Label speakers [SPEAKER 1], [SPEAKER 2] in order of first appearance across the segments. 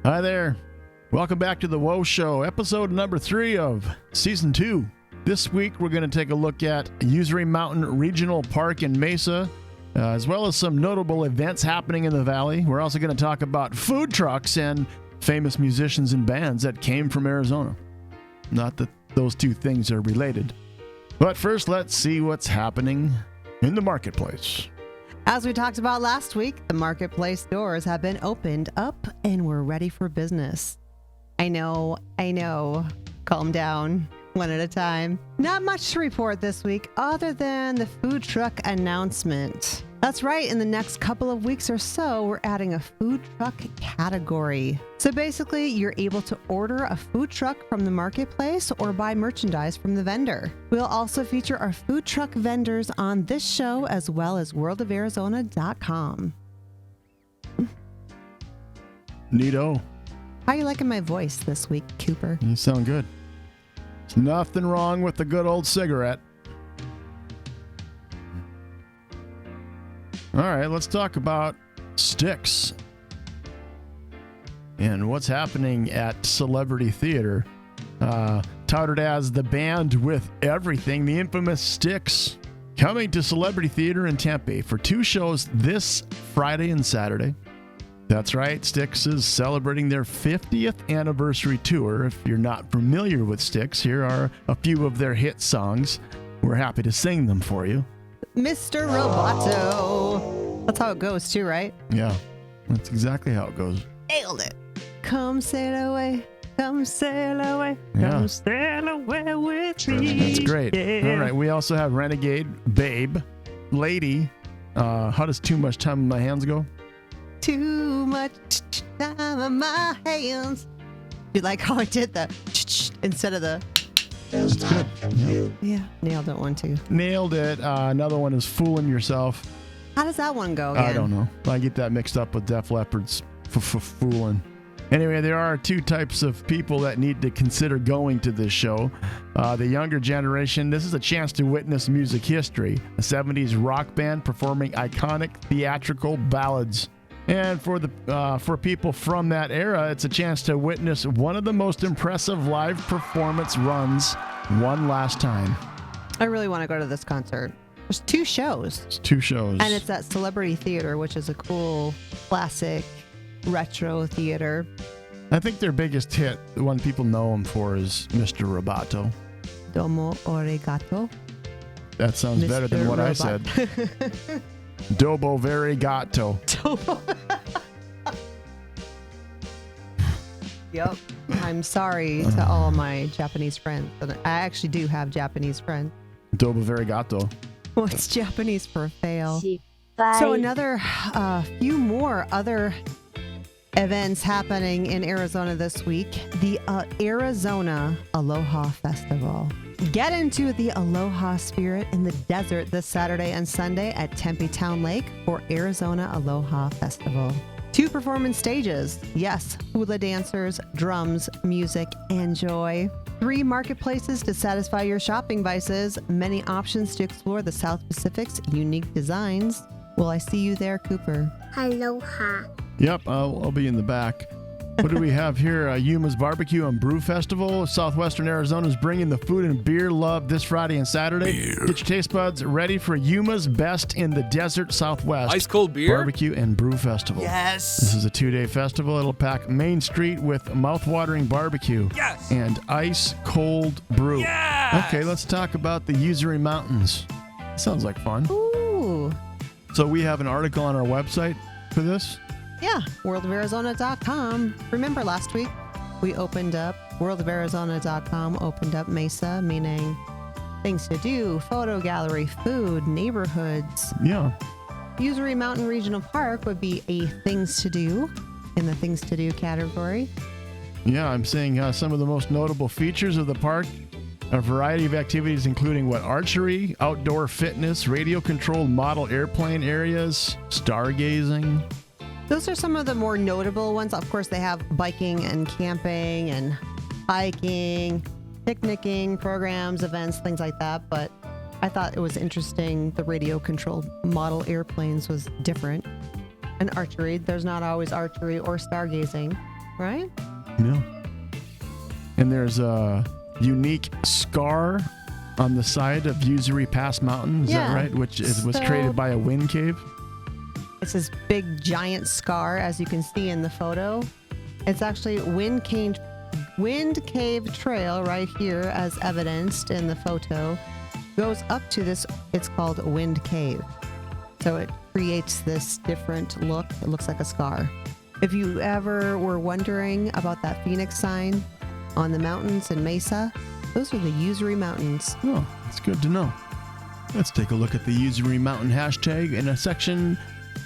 [SPEAKER 1] Hi there. Welcome back to the WOA Show, episode number 3 of Season 2. This week, we're going to take a look at Usery Mountain Regional Park in Mesa, as well as some notable events happening in the valley. We're also going to talk about food trucks and famous musicians and bands that came from Arizona. Not that those two things are related. But first, let's see what's happening in the marketplace.
[SPEAKER 2] As we talked about last week, the marketplace doors have been opened up and we're ready for business. I know. Calm down. One at a time. Not much to report this week other than the food truck announcement. That's right, in the next couple of weeks or so, we're adding a food truck category. So basically, you're able to order a food truck from the marketplace or buy merchandise from the vendor. We'll also feature our food truck vendors on this show as well as worldofarizona.com.
[SPEAKER 1] Neato.
[SPEAKER 2] How are you liking my voice this week, Cooper?
[SPEAKER 1] You sound good. There's nothing wrong with the good old cigarette. All right, let's talk about Styx and what's happening at Celebrity Theater. Touted as the band with everything, the infamous Styx coming to Celebrity Theater in Tempe for 2 shows this Friday and Saturday. That's right, Styx is celebrating their 50th anniversary tour. If you're not familiar with Styx, here are a few of their hit songs. We're happy to sing them for you.
[SPEAKER 2] Mr. Roboto. That's how it goes too, right?
[SPEAKER 1] Yeah, that's exactly how it goes.
[SPEAKER 2] Nailed it. Come sail away. Come sail away.
[SPEAKER 1] Yeah.
[SPEAKER 2] Come sail away with me.
[SPEAKER 1] That's great.
[SPEAKER 2] Yeah.
[SPEAKER 1] All right, we also have Renegade, Babe, Lady. How does Too Much Time in My Hands go?
[SPEAKER 2] Too much time in my hands. You like how I did the instead of the...
[SPEAKER 1] That's good.
[SPEAKER 2] Yeah, nailed it one too.
[SPEAKER 1] Nailed it. Another one is Fooling Yourself.
[SPEAKER 2] How does that one go again?
[SPEAKER 1] I don't know. I get that mixed up with Def Leppard's Fooling. Anyway, there are 2 types of people that need to consider going to this show. The younger generation, this is a chance to witness music history. A 70s rock band performing iconic theatrical ballads. And for people from that era, it's a chance to witness one of the most impressive live performance runs one last time.
[SPEAKER 2] I really want to go to this concert. There's 2 shows.
[SPEAKER 1] It's 2 shows.
[SPEAKER 2] And it's at Celebrity Theater, which is a cool, classic, retro theater.
[SPEAKER 1] I think their biggest hit, the one people know them for, is Mr. Roboto.
[SPEAKER 2] Domo Origato.
[SPEAKER 1] That sounds better than what I said. Dobo Varigato.
[SPEAKER 2] Yep. I'm sorry to all my Japanese friends. I actually do have Japanese friends.
[SPEAKER 1] Dobo Varigato.
[SPEAKER 2] Well, it's Japanese for fail. So another few more other events happening in Arizona this week. The Arizona Aloha Festival. Get into the Aloha spirit in the desert this Saturday and Sunday at Tempe Town Lake for Arizona Aloha Festival. 2 performance stages. Yes, hula dancers, drums, music, and joy. 3 marketplaces to satisfy your shopping vices. Many options to explore the South Pacific's unique designs. Will I see you there, Cooper?
[SPEAKER 3] Aloha.
[SPEAKER 1] Yep, I'll be in the back. What do we have here? Yuma's Barbecue and Brew Festival. Southwestern Arizona is bringing the food and beer love this Friday and Saturday. Get your taste buds ready for Yuma's Best in the Desert Southwest.
[SPEAKER 4] Ice cold beer?
[SPEAKER 1] Barbecue and Brew Festival.
[SPEAKER 4] Yes.
[SPEAKER 1] This is a 2-day festival. It'll pack Main Street with mouth-watering barbecue.
[SPEAKER 4] Yes.
[SPEAKER 1] And ice cold brew.
[SPEAKER 4] Yes.
[SPEAKER 1] Okay, let's talk about the Usery Mountains. Sounds like fun.
[SPEAKER 2] Ooh.
[SPEAKER 1] So we have an article on our website for this.
[SPEAKER 2] Yeah, worldofarizona.com. Remember last week we opened up, worldofarizona.com opened up Mesa, meaning things to do, photo gallery, food, neighborhoods.
[SPEAKER 1] Yeah.
[SPEAKER 2] Usery Mountain Regional Park would be a things to do in the things to do category.
[SPEAKER 1] Yeah, I'm seeing some of the most notable features of the park. A variety of activities including archery, outdoor fitness, radio-controlled model airplane areas, stargazing.
[SPEAKER 2] Those are some of the more notable ones. Of course, they have biking and camping and hiking, picnicking programs, events, things like that. But I thought it was interesting. The radio-controlled model airplanes was different. And archery, there's not always archery or stargazing Right?
[SPEAKER 1] Yeah. And there's a unique scar on the side of Usery Pass Mountain. Is that right? Which was created by a wind cave.
[SPEAKER 2] It's this big giant scar, as you can see in the photo. It's actually wind cave trail right here, as evidenced in the photo. Goes up to this. It's called Wind Cave. So it creates this different look. It looks like a scar. If you ever were wondering about that Phoenix sign on the mountains in Mesa, those are the Usery Mountains.
[SPEAKER 1] Oh, that's good to know. Let's take a look at the Usery Mountain hashtag in a section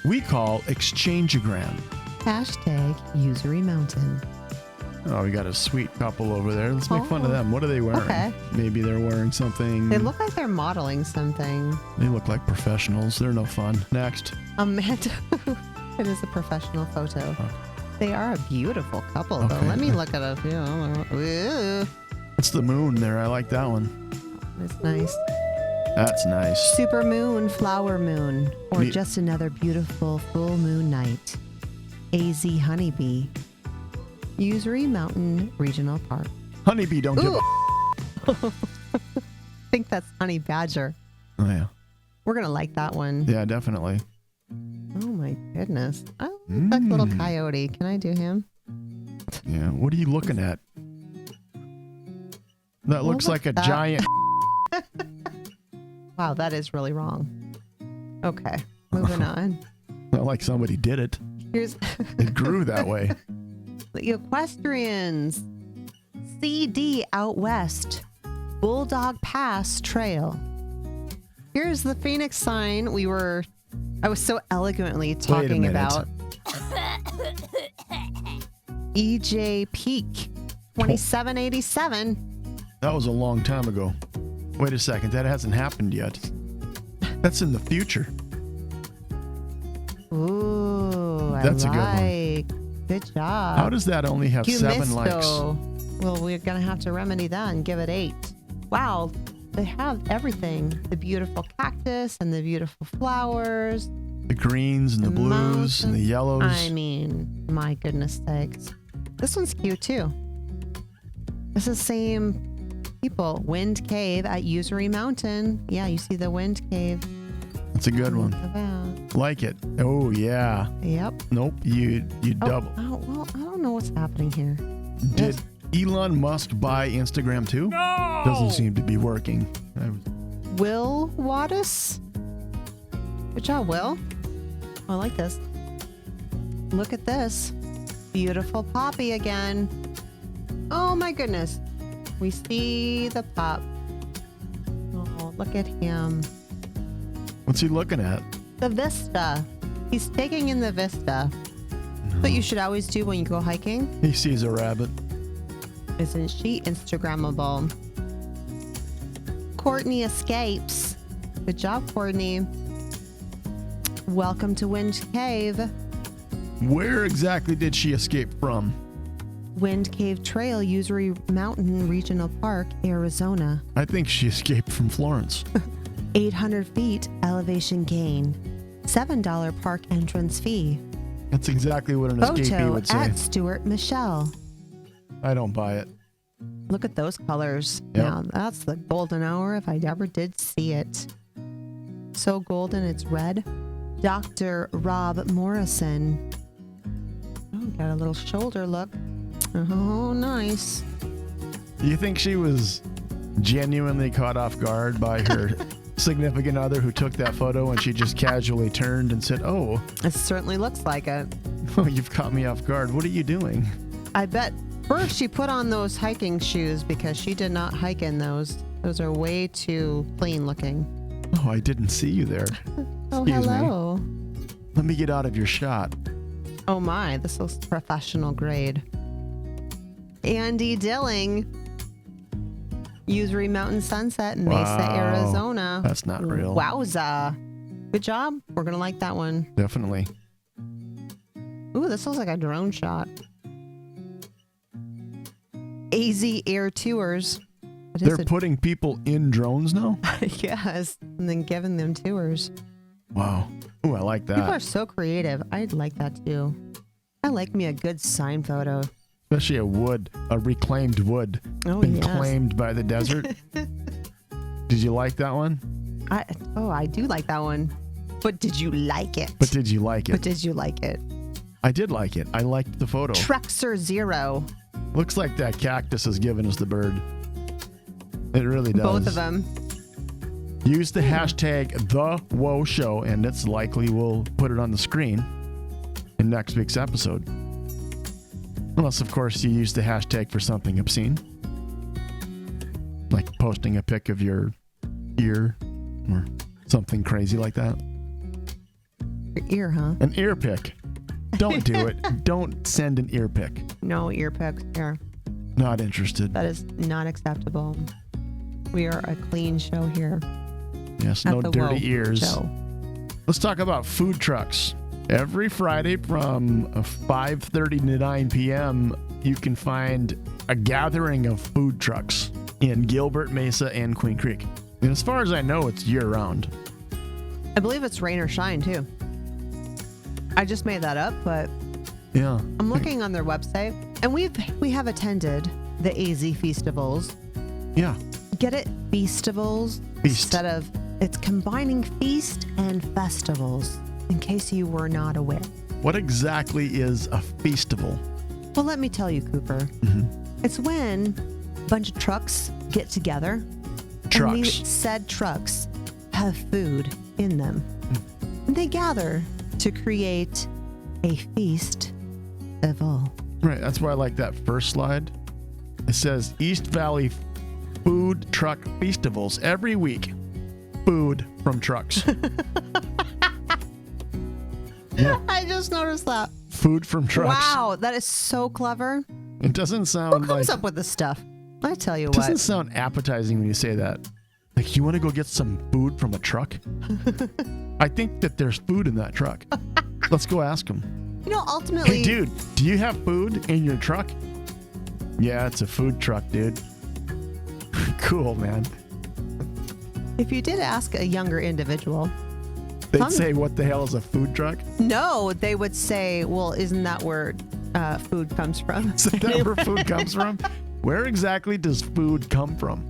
[SPEAKER 1] we call Exchangeogram.
[SPEAKER 2] Hashtag Usery Mountain.
[SPEAKER 1] Oh, we got a sweet couple over there. Let's make fun of them. What are they wearing?
[SPEAKER 2] Okay.
[SPEAKER 1] Maybe they're wearing something.
[SPEAKER 2] They look like they're modeling something.
[SPEAKER 1] They look like professionals. They're no fun. Next.
[SPEAKER 2] Amanda. It is a professional photo.
[SPEAKER 1] Okay.
[SPEAKER 2] They are a beautiful couple, though.
[SPEAKER 1] Okay.
[SPEAKER 2] Let me look at a few. Ooh.
[SPEAKER 1] It's the moon there. I like that one.
[SPEAKER 2] It's nice.
[SPEAKER 1] That's nice.
[SPEAKER 2] Super moon, flower moon, or
[SPEAKER 1] Neat.
[SPEAKER 2] just another beautiful full moon night. AZ Honeybee. Usery Mountain Regional Park.
[SPEAKER 1] Honeybee don't give a...
[SPEAKER 2] I think that's Honey Badger.
[SPEAKER 1] Oh, yeah.
[SPEAKER 2] We're going to like that one.
[SPEAKER 1] Yeah, definitely.
[SPEAKER 2] Oh, my goodness. I like that little coyote. Can I do him?
[SPEAKER 1] Yeah. What are you looking at? That looks like a giant...
[SPEAKER 2] Wow, that is really wrong. Okay, moving on.
[SPEAKER 1] Not like somebody did it.
[SPEAKER 2] Here's
[SPEAKER 1] It grew that way.
[SPEAKER 2] the equestrians. CD out west. Bulldog Pass Trail. Here's the Phoenix sign I was so elegantly talking about. EJ Peak 2787.
[SPEAKER 1] That was a long time ago. Wait a second. That hasn't happened yet. That's in the future.
[SPEAKER 2] Ooh,
[SPEAKER 1] That's
[SPEAKER 2] I
[SPEAKER 1] a good
[SPEAKER 2] one. Good job.
[SPEAKER 1] How does that only have 7 likes?
[SPEAKER 2] Well, we're going to have to remedy that and give it 8. Wow, they have everything. The beautiful cactus and the beautiful flowers.
[SPEAKER 1] The greens and the blues and the yellows.
[SPEAKER 2] I mean, my goodness sakes. This one's cute too. This is the same people. Wind Cave at Usery Mountain. Yeah, you see the Wind Cave.
[SPEAKER 1] That's a good one.
[SPEAKER 2] Look at that.
[SPEAKER 1] Like it. Oh, yeah.
[SPEAKER 2] Yep.
[SPEAKER 1] Nope. You double.
[SPEAKER 2] Oh, well, I don't know what's happening here.
[SPEAKER 1] Did Elon Musk buy Instagram too? No! Doesn't seem to be working.
[SPEAKER 2] Will Wattis? Good job, Will. I like this. Look at this. Beautiful poppy again. Oh my goodness. We see the pop. Oh, look at him.
[SPEAKER 1] What's he looking at?
[SPEAKER 2] The vista. He's taking in the vista. What you should always do when you go hiking.
[SPEAKER 1] He sees a rabbit.
[SPEAKER 2] Isn't she Instagrammable? Courtney escapes. Good job, Courtney. Welcome to Wind Cave.
[SPEAKER 1] Where exactly did she escape from?
[SPEAKER 2] Wind Cave Trail, Usery Mountain Regional Park, Arizona.
[SPEAKER 1] I think she escaped from Florence.
[SPEAKER 2] 800 feet elevation gain. $7 park entrance fee.
[SPEAKER 1] That's exactly what an escapee
[SPEAKER 2] Photo
[SPEAKER 1] would say.
[SPEAKER 2] at Stuart Michelle.
[SPEAKER 1] I don't buy it.
[SPEAKER 2] Look at those colors.
[SPEAKER 1] Yep.
[SPEAKER 2] Now, that's the golden hour if I ever did see it. So golden, it's red. Dr. Rob Morrison. Oh, got a little shoulder look. Oh, nice.
[SPEAKER 1] Do you think she was genuinely caught off guard by her significant other who took that photo and she just casually turned and said, oh,
[SPEAKER 2] It certainly looks like it.
[SPEAKER 1] oh, you've caught me off guard. What are you doing?
[SPEAKER 2] I bet first she put on those hiking shoes because she did not hike in those. Those are way too clean looking.
[SPEAKER 1] Oh, I didn't see you there.
[SPEAKER 2] Oh,
[SPEAKER 1] Excuse
[SPEAKER 2] hello.
[SPEAKER 1] me. Let me get out of your shot.
[SPEAKER 2] Oh my, this looks professional grade. Andy Dilling. Usery Mountain Sunset, Mesa,
[SPEAKER 1] Wow.
[SPEAKER 2] Arizona.
[SPEAKER 1] That's not real.
[SPEAKER 2] Wowza. Good job. We're going to like that one.
[SPEAKER 1] Definitely.
[SPEAKER 2] Ooh, this looks like a drone shot. AZ Air Tours. What is
[SPEAKER 1] They're
[SPEAKER 2] it?
[SPEAKER 1] putting people in drones now?
[SPEAKER 2] Yes, and then giving them tours.
[SPEAKER 1] Wow. Ooh, I like
[SPEAKER 2] People are
[SPEAKER 1] that.
[SPEAKER 2] so creative. I'd like that too. I like me a good sign photo.
[SPEAKER 1] Especially a reclaimed wood, been claimed by the desert. Did you like that one?
[SPEAKER 2] I do like that one. But did you like it?
[SPEAKER 1] But did you like it? I did like it. I liked the photo.
[SPEAKER 2] Truxer Zero.
[SPEAKER 1] Looks like that cactus is giving us the bird. It really does.
[SPEAKER 2] Both of them.
[SPEAKER 1] Use the hashtag #TheWOA Show, and it's likely we'll put it on the screen in next week's episode. Unless, of course, you use the hashtag for something obscene. Like posting a pic of your ear or something crazy like that.
[SPEAKER 2] Your ear, huh?
[SPEAKER 1] An ear pic. Don't do it. Don't send an ear pic.
[SPEAKER 2] No ear pics here.
[SPEAKER 1] Not interested.
[SPEAKER 2] That is not acceptable. We are a clean show here.
[SPEAKER 1] Yes, no dirty ears.
[SPEAKER 2] Show.
[SPEAKER 1] Let's talk about food trucks. Every Friday from 5:30 to 9 p.m., you can find a gathering of food trucks in Gilbert, Mesa, and Queen Creek. And as far as I know, it's year-round.
[SPEAKER 2] I believe it's rain or shine, too. I just made that up, but
[SPEAKER 1] yeah,
[SPEAKER 2] I'm looking on their website, and we have attended the AZ Festivals.
[SPEAKER 1] Yeah.
[SPEAKER 2] Get it? Festivals. Instead of, it's combining feast and festivals, in case you were not aware.
[SPEAKER 1] What exactly is a festival?
[SPEAKER 2] Well, let me tell you, Cooper. Mm-hmm. It's when a bunch of trucks get together.
[SPEAKER 1] Trucks.
[SPEAKER 2] And these said trucks have food in them. Mm. And they gather to create a feast of all.
[SPEAKER 1] Right. That's why I like that first slide. It says East Valley Food Truck Festivals every week. Food from trucks. Yeah.
[SPEAKER 2] I just noticed that.
[SPEAKER 1] Food from trucks.
[SPEAKER 2] Wow, that is so clever.
[SPEAKER 1] It doesn't sound
[SPEAKER 2] Who comes up with this stuff? I tell you what.
[SPEAKER 1] It doesn't sound appetizing when you say that. Like, you want to go get some food from a truck? I think that there's food in that truck. Let's go ask them.
[SPEAKER 2] You know, ultimately...
[SPEAKER 1] Hey, dude, do you have food in your truck? Yeah, it's a food truck, dude. Cool, man.
[SPEAKER 2] If you did ask a younger individual...
[SPEAKER 1] They'd say, what the hell is a food truck?
[SPEAKER 2] No, they would say, well, isn't that where food comes from?
[SPEAKER 1] Is that where food comes from? Where exactly does food come from?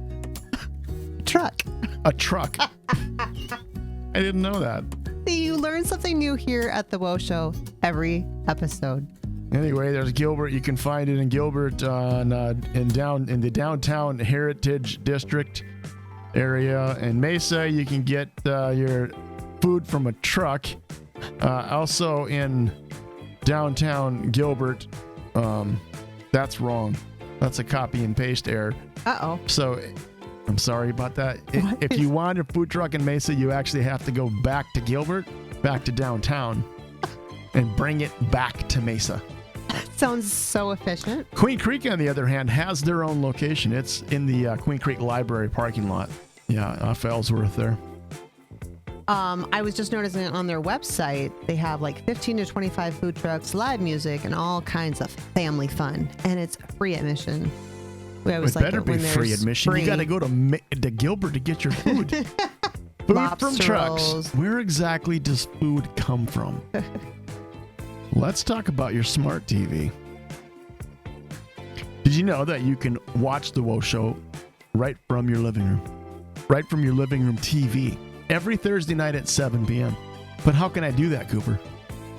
[SPEAKER 2] Truck.
[SPEAKER 1] A truck. I didn't know that.
[SPEAKER 2] You learn something new here at the WOA Show every episode.
[SPEAKER 1] Anyway, there's Gilbert. You can find it in Gilbert in the downtown Heritage District area. In Mesa, you can get your food from a truck. Also in downtown Gilbert. That's wrong. That's a copy and paste error.
[SPEAKER 2] Uh-oh.
[SPEAKER 1] So I'm sorry about that. If you want a food truck in Mesa, you actually have to go back to Gilbert, back to downtown, and bring it back to Mesa.
[SPEAKER 2] Sounds so efficient.
[SPEAKER 1] Queen Creek, on the other hand, has their own location. It's in the Queen Creek Library parking lot. Yeah, off Ellsworth there.
[SPEAKER 2] I was just noticing on their website, they have like 15 to 25 food trucks, live music, and all kinds of family fun. And it's free admission. We always
[SPEAKER 1] it better be free admission. You got to go to Gilbert to get your food. Food from trucks.
[SPEAKER 2] Rolls.
[SPEAKER 1] Where exactly does food come from? Let's talk about your smart TV. Did you know that you can watch the WOA Show right from your living room? Right from your living room TV. Every Thursday night at 7 p.m. But how can I do that, Cooper?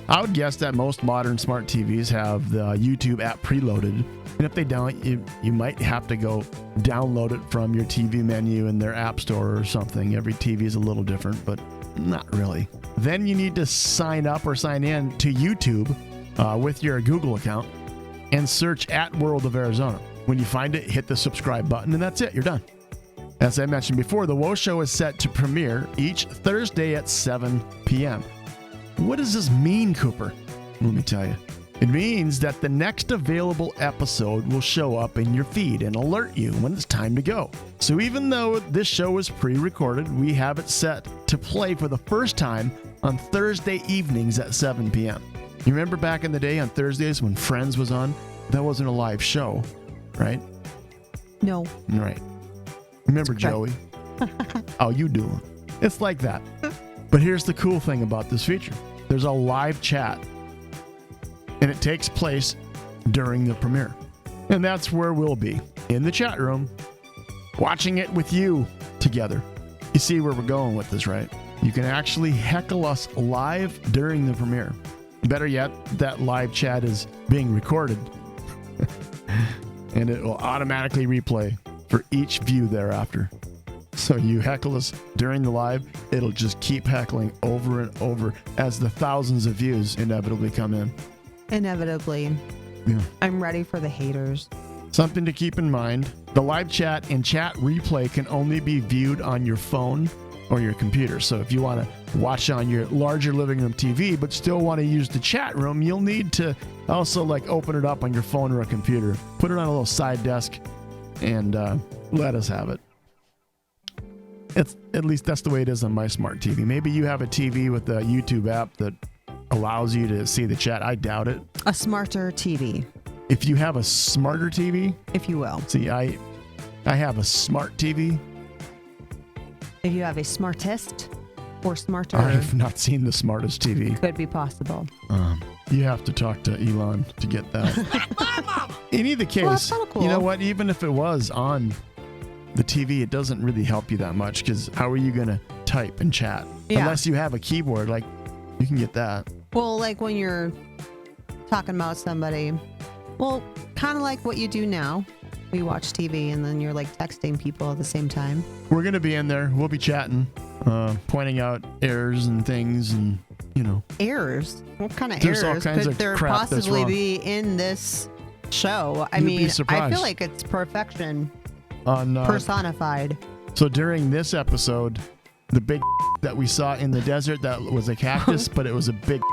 [SPEAKER 1] I would guess that most modern smart TVs have the YouTube app preloaded. And if they don't, you might have to go download it from your TV menu in their app store or something. Every TV is a little different, but not really. Then you need to sign up or sign in to YouTube with your Google account and search at World of Arizona. When you find it, hit the subscribe button, and that's it. You're done. As I mentioned before, the WOA Show is set to premiere each Thursday at 7 p.m. What does this mean, Cooper? Let me tell you. It means that the next available episode will show up in your feed and alert you when it's time to go. So even though this show is pre-recorded, we have it set to play for the first time on Thursday evenings at 7 p.m. You remember back in the day on Thursdays when Friends was on? That wasn't a live show, right?
[SPEAKER 2] No.
[SPEAKER 1] Right. Remember Joey? How you doing? It's like that. But here's the cool thing about this feature. There's a live chat, and it takes place during the premiere. And that's where we'll be, in the chat room, watching it with you together. You see where we're going with this, right? You can actually heckle us live during the premiere. Better yet, that live chat is being recorded. And it will automatically replay for each view thereafter. So you heckle us during the live, it'll just keep heckling over and over as the thousands of views inevitably come in.
[SPEAKER 2] Inevitably.
[SPEAKER 1] Yeah.
[SPEAKER 2] I'm ready for the haters.
[SPEAKER 1] Something to keep in mind, the live chat and chat replay can only be viewed on your phone or your computer. So if you want to watch on your larger living room TV, but still want to use the chat room, you'll need to also open it up on your phone or a computer. Put it on a little side desk and let us have it. At least that's the way it is on my smart TV. Maybe you have a TV with a YouTube app that allows you to see the chat. I doubt it.
[SPEAKER 2] A smarter TV.
[SPEAKER 1] If you have a smarter TV,
[SPEAKER 2] if you will.
[SPEAKER 1] See, I have a smart TV.
[SPEAKER 2] If you have a smartest or smarter.
[SPEAKER 1] I've not seen the smartest TV.
[SPEAKER 2] Could be possible.
[SPEAKER 1] You have to talk to Elon to get that. In either case,
[SPEAKER 2] well, that's kinda cool.
[SPEAKER 1] You know what? Even if it was on the TV, it doesn't really help you that much because how are you going to type and chat?
[SPEAKER 2] Yeah.
[SPEAKER 1] Unless you have a keyboard, you can get that.
[SPEAKER 2] Well, when you're talking about somebody, kind of like what you do now. We watch TV and then you're texting people at the same time.
[SPEAKER 1] We're going to be in there. We'll be chatting, pointing out errors and things and,
[SPEAKER 2] Errors? What kind of
[SPEAKER 1] There's
[SPEAKER 2] errors
[SPEAKER 1] all kinds
[SPEAKER 2] could
[SPEAKER 1] of
[SPEAKER 2] there
[SPEAKER 1] crap that's
[SPEAKER 2] possibly
[SPEAKER 1] wrong.
[SPEAKER 2] be in this show? I
[SPEAKER 1] You'd
[SPEAKER 2] mean,
[SPEAKER 1] be surprised.
[SPEAKER 2] I feel like it's perfection
[SPEAKER 1] On
[SPEAKER 2] personified.
[SPEAKER 1] So during this episode, the big that we saw in the desert, that was a cactus, but it was a big.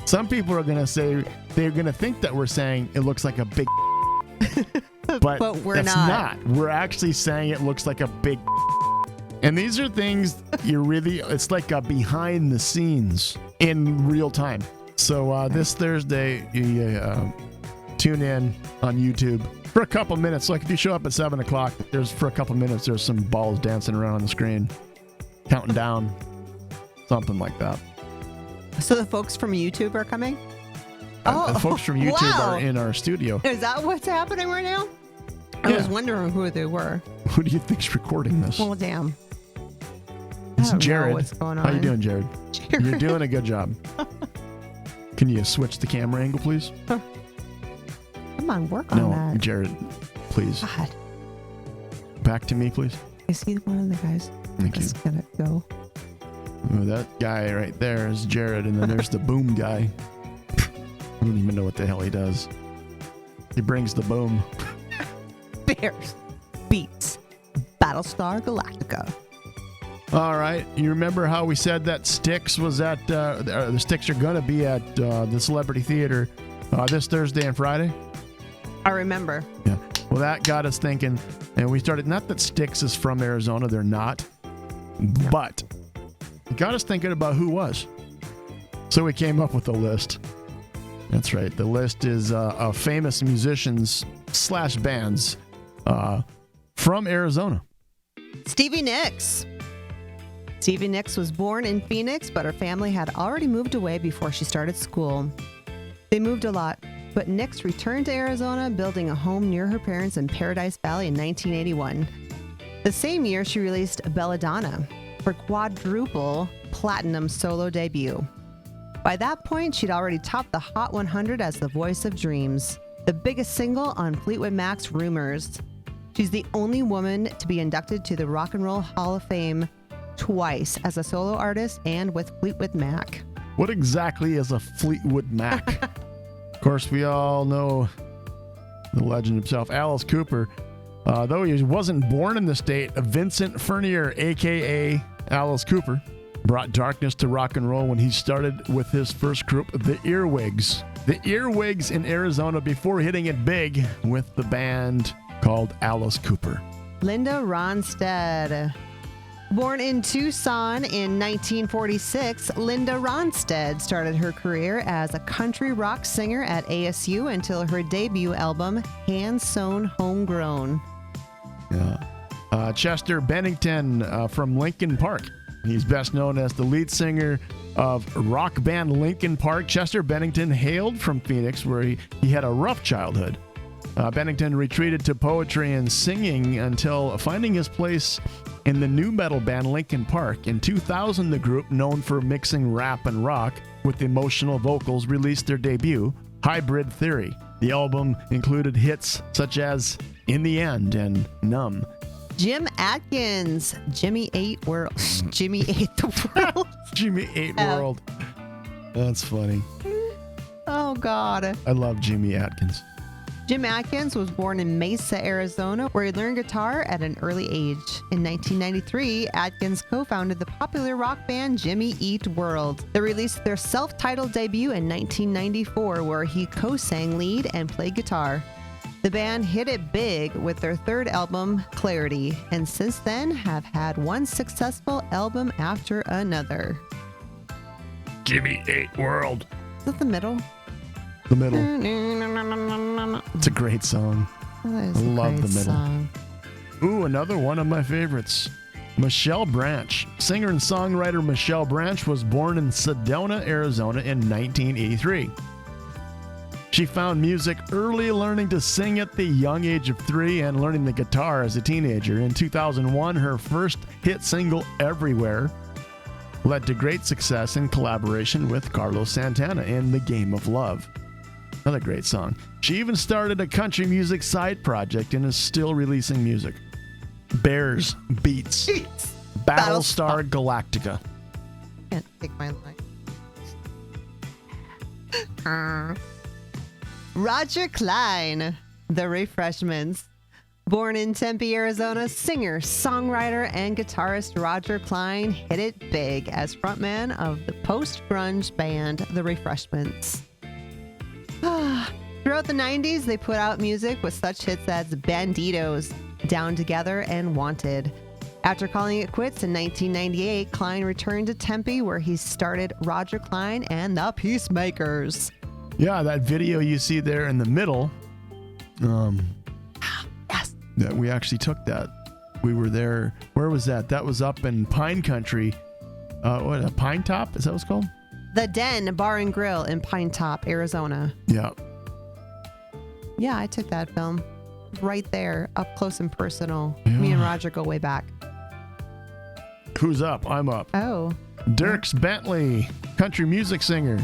[SPEAKER 1] Some people are going to say, they're going to think that we're saying it looks like a big. But
[SPEAKER 2] we're
[SPEAKER 1] that's not. We're actually saying it looks like a big. And these are things it's like a behind the scenes in real time. So this Thursday, you tune in on YouTube for a couple minutes. If you show up at 7 o'clock, for a couple minutes, there's some balls dancing around on the screen, counting down, something like that.
[SPEAKER 2] So the folks from YouTube are coming?
[SPEAKER 1] The folks from YouTube
[SPEAKER 2] wow.
[SPEAKER 1] are in our studio.
[SPEAKER 2] Is that what's happening right now? I was wondering who they were.
[SPEAKER 1] Who do you think's recording this?
[SPEAKER 2] Well, damn.
[SPEAKER 1] It's
[SPEAKER 2] I don't
[SPEAKER 1] Jared.
[SPEAKER 2] know what's going on.
[SPEAKER 1] How you doing, Jared? You're doing a good job. Can you switch the camera angle, please?
[SPEAKER 2] Come on, work on that.
[SPEAKER 1] No, Jared, please.
[SPEAKER 2] God.
[SPEAKER 1] Back to me, please.
[SPEAKER 2] Is he one of the guys?
[SPEAKER 1] Thank you.
[SPEAKER 2] Let's get it go.
[SPEAKER 1] Oh, that guy right there is Jared, and then there's the boom guy. I don't even know what the hell he does. He brings the boom.
[SPEAKER 2] Bears beats Battlestar Galactica.
[SPEAKER 1] All right. You remember how we said that Styx was at, the Styx are going to be at the Celebrity Theater this Thursday and Friday?
[SPEAKER 2] I remember.
[SPEAKER 1] Yeah. Well, that got us thinking, and we started, not that Styx is from Arizona, they're not, but it got us thinking about who was. So we came up with a list. That's right. The list is of famous musicians / bands from Arizona.
[SPEAKER 2] Stevie Nicks. Stevie Nicks was born in Phoenix, but her family had already moved away before she started school. They moved a lot, but Nicks returned to Arizona, building a home near her parents in Paradise Valley in 1981. The same year, she released Belladonna, her quadruple platinum solo debut. By that point, she'd already topped the Hot 100 as the voice of dreams, the biggest single on Fleetwood Mac's Rumors. She's the only woman to be inducted to the Rock and Roll Hall of Fame twice as a solo artist and with Fleetwood Mac.
[SPEAKER 1] What exactly is a Fleetwood Mac? Of course, we all know the legend himself, Alice Cooper. Though he wasn't born in the state, Vincent Furnier, a.k.a. Alice Cooper, brought darkness to rock and roll when he started with his first group, the Earwigs. The Earwigs in Arizona before hitting it big with the band called Alice Cooper.
[SPEAKER 2] Linda Ronstadt. Born in Tucson in 1946, Linda Ronstadt started her career as a country rock singer at ASU until her debut album, Hand Sewn Homegrown.
[SPEAKER 1] Yeah. Chester Bennington from Linkin Park. He's best known as the lead singer of rock band Linkin Park. Chester Bennington hailed from Phoenix, where he had a rough childhood. Bennington retreated to poetry and singing until finding his place in the new metal band Linkin Park. In 2000, the group, known for mixing rap and rock with emotional vocals, released their debut, Hybrid Theory. The album included hits such as In the End and Numb.
[SPEAKER 2] Jim Atkins, Jimmy ate the world.
[SPEAKER 1] Jimmy ate world. That's funny.
[SPEAKER 2] Oh, God.
[SPEAKER 1] I love Jimmy Atkins.
[SPEAKER 2] Jim Atkins was born in Mesa, Arizona, where he learned guitar at an early age. In 1993, Atkins co-founded the popular rock band Jimmy Eat World. They released their self-titled debut in 1994, where he co-sang lead and played guitar. The band hit it big with their third album, Clarity, and since then have had one successful album after another.
[SPEAKER 1] Jimmy Eat World.
[SPEAKER 2] Is that the middle?
[SPEAKER 1] The middle. It's a great song.
[SPEAKER 2] I
[SPEAKER 1] love the middle. Song. Ooh, another one of my favorites. Michelle Branch. Singer and songwriter Michelle Branch was born in Sedona, Arizona in 1983. She found music early, learning to sing at the young age of 3 and learning the guitar as a teenager. In 2001, her first hit single, Everywhere, led to great success in collaboration with Carlos Santana in The Game of Love. Another great song. She even started a country music side project and is still releasing music. Bears Beats. Battlestar Galactica.
[SPEAKER 2] Can't take my line. Roger Klein, The Refreshments. Born in Tempe, Arizona, singer, songwriter, and guitarist Roger Klein hit it big as frontman of the post-grunge band The Refreshments. Throughout the 90s, they put out music with such hits as Banditos, Down Together, and Wanted. After calling it quits in 1998, Klein returned to Tempe, where he started Roger Klein and the Peacemakers.
[SPEAKER 1] Yeah, that video you see there in the middle,
[SPEAKER 2] yes,
[SPEAKER 1] that we actually took that. We were there. Where was that? That was up in Pine Country. What, a Pine Top? Is that what it's called?
[SPEAKER 2] The Den Bar and Grill in Pine Top, Arizona.
[SPEAKER 1] Yeah.
[SPEAKER 2] Yeah, I took that film. Right there, up close and personal.
[SPEAKER 1] Yeah.
[SPEAKER 2] Me and Roger go way back.
[SPEAKER 1] Who's up? I'm up.
[SPEAKER 2] Oh.
[SPEAKER 1] Dierks Bentley, country music singer.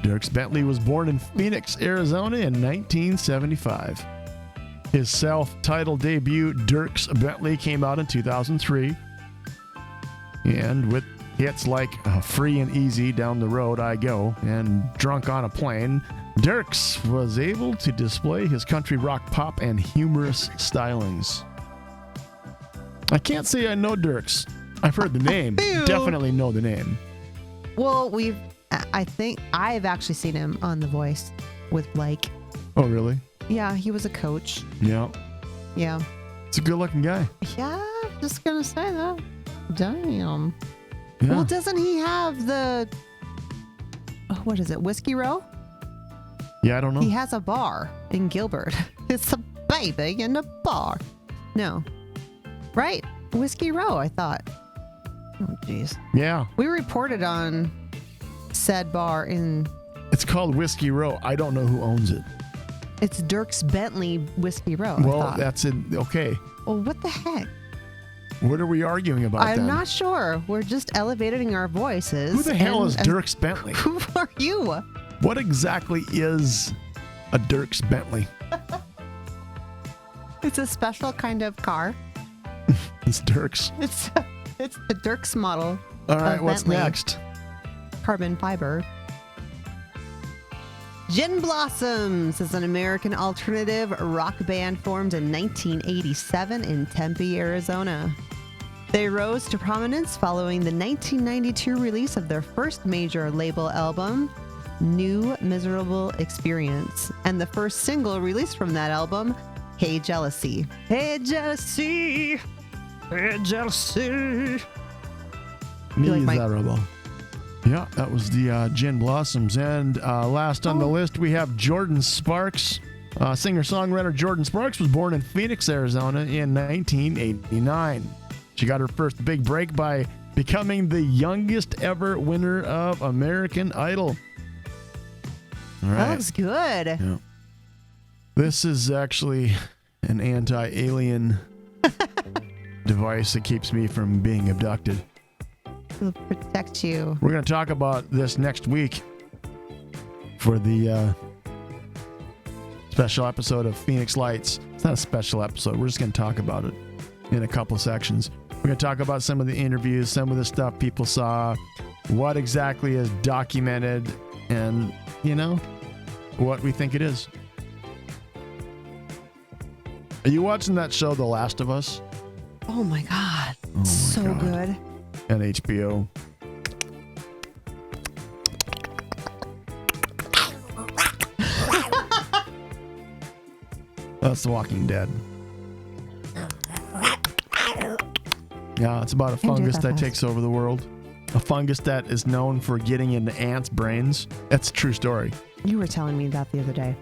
[SPEAKER 1] Dierks Bentley was born in Phoenix, Arizona in 1975. His self-titled debut, Dierks Bentley, came out in 2003. And with hits like Free and Easy, Down the Road I Go, and Drunk on a Plane, Dierks was able to display his country rock, pop, and humorous stylings. I can't say I know Dierks. I've heard the name. Definitely know the name.
[SPEAKER 2] Well, I think I've actually seen him on The Voice with Blake.
[SPEAKER 1] Oh, really?
[SPEAKER 2] Yeah, he was a coach.
[SPEAKER 1] Yeah.
[SPEAKER 2] Yeah.
[SPEAKER 1] It's a good-looking guy.
[SPEAKER 2] Yeah, just gonna say that. Damn.
[SPEAKER 1] Yeah.
[SPEAKER 2] Well, doesn't he have the... what is it, Whiskey Row?
[SPEAKER 1] Yeah, I don't know.
[SPEAKER 2] He has a bar in Gilbert. It's a baby in a bar. No. Right? Whiskey Row, I thought. Oh, jeez.
[SPEAKER 1] Yeah.
[SPEAKER 2] We reported on said bar in...
[SPEAKER 1] It's called Whiskey Row. I don't know who owns it.
[SPEAKER 2] It's Dierks Bentley Whiskey Row.
[SPEAKER 1] Well, that's it. Okay.
[SPEAKER 2] Well, what the heck?
[SPEAKER 1] What are we arguing about
[SPEAKER 2] I'm
[SPEAKER 1] then?
[SPEAKER 2] not sure. We're just elevating our voices.
[SPEAKER 1] Who the hell is Dierks Bentley?
[SPEAKER 2] Who are you?
[SPEAKER 1] What exactly is a Dierks Bentley?
[SPEAKER 2] It's a special kind of car.
[SPEAKER 1] It's Dierks.
[SPEAKER 2] It's the Dierks model.
[SPEAKER 1] All right, what's
[SPEAKER 2] Bentley.
[SPEAKER 1] next?
[SPEAKER 2] Carbon fiber. Gin Blossoms is an American alternative rock band formed in 1987 in Tempe, Arizona. They rose to prominence following the 1992 release of their first major label album, New Miserable Experience, and the first single released from that album, Hey Jealousy. Hey Jealousy, hey Jealousy.
[SPEAKER 1] Miserable. Yeah, that was the Gin Blossoms. And last on the list, we have Jordan Sparks. Singer-songwriter Jordan Sparks was born in Phoenix, Arizona in 1989. She got her first big break by becoming the youngest ever winner of American Idol. All right.
[SPEAKER 2] That looks good.
[SPEAKER 1] Yeah. This is actually an anti-alien device that keeps me from being abducted.
[SPEAKER 2] It'll protect you.
[SPEAKER 1] We're going to talk about this next week for the special episode of Phoenix Lights. It's not a special episode. We're just going to talk about it in a couple sections. We're going to talk about some of the interviews, some of the stuff people saw, what exactly is documented, and, you know, what we think it is. Are you watching that show, The Last of Us?
[SPEAKER 2] Oh my God.
[SPEAKER 1] Oh my
[SPEAKER 2] so
[SPEAKER 1] God.
[SPEAKER 2] good.
[SPEAKER 1] On HBO. That's The Walking Dead. Yeah, it's about a fungus that takes over the world. A fungus that is known for getting into ants' brains. That's a true story.
[SPEAKER 2] You were telling me that the other day.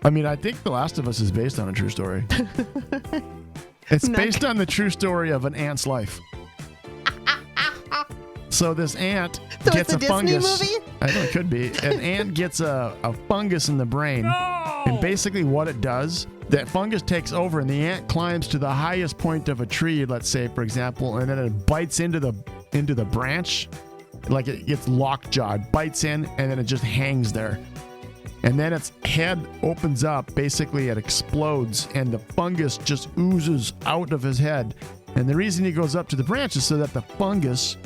[SPEAKER 1] I mean, I think The Last of Us is based on a true story. It's based on the true story of an ant's life. So this ant gets a fungus.
[SPEAKER 2] Disney movie?
[SPEAKER 1] I know it could be. An ant gets a fungus in the brain. No! And basically what it does, that fungus takes over and the ant climbs to the highest point of a tree, let's say, for example, and then it bites into the branch. Like it gets lockjawed, bites in, and then it just hangs there. And then its head opens up, basically it explodes, and the fungus just oozes out of his head. And the reason he goes up to the branch is so that the fungus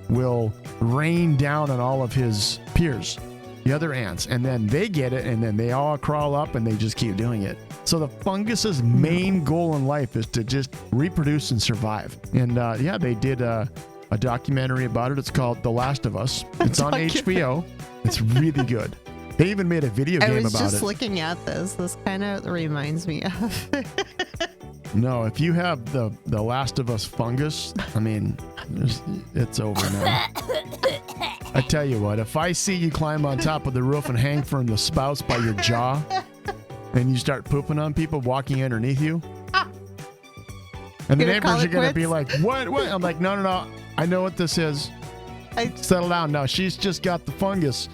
[SPEAKER 1] will rain down on all of his peers, the other ants, and then they get it, and then they all crawl up, and they just keep doing it. So the fungus's main goal in life is to just reproduce and survive. And yeah, they did a documentary about it. It's called The Last of Us. It's on HBO. It's really good. They even made a video game about it.
[SPEAKER 2] I was just looking at this. This kind of reminds me of.
[SPEAKER 1] No, if you have the Last of Us fungus, I mean, it's over now. I tell you what, if I see you climb on top of the roof and hang from the spouts by your jaw, and you start pooping on people walking underneath you, and the neighbors are going to be like, what? I'm like, no. I know what this is. Settle down. No, she's just got the fungus.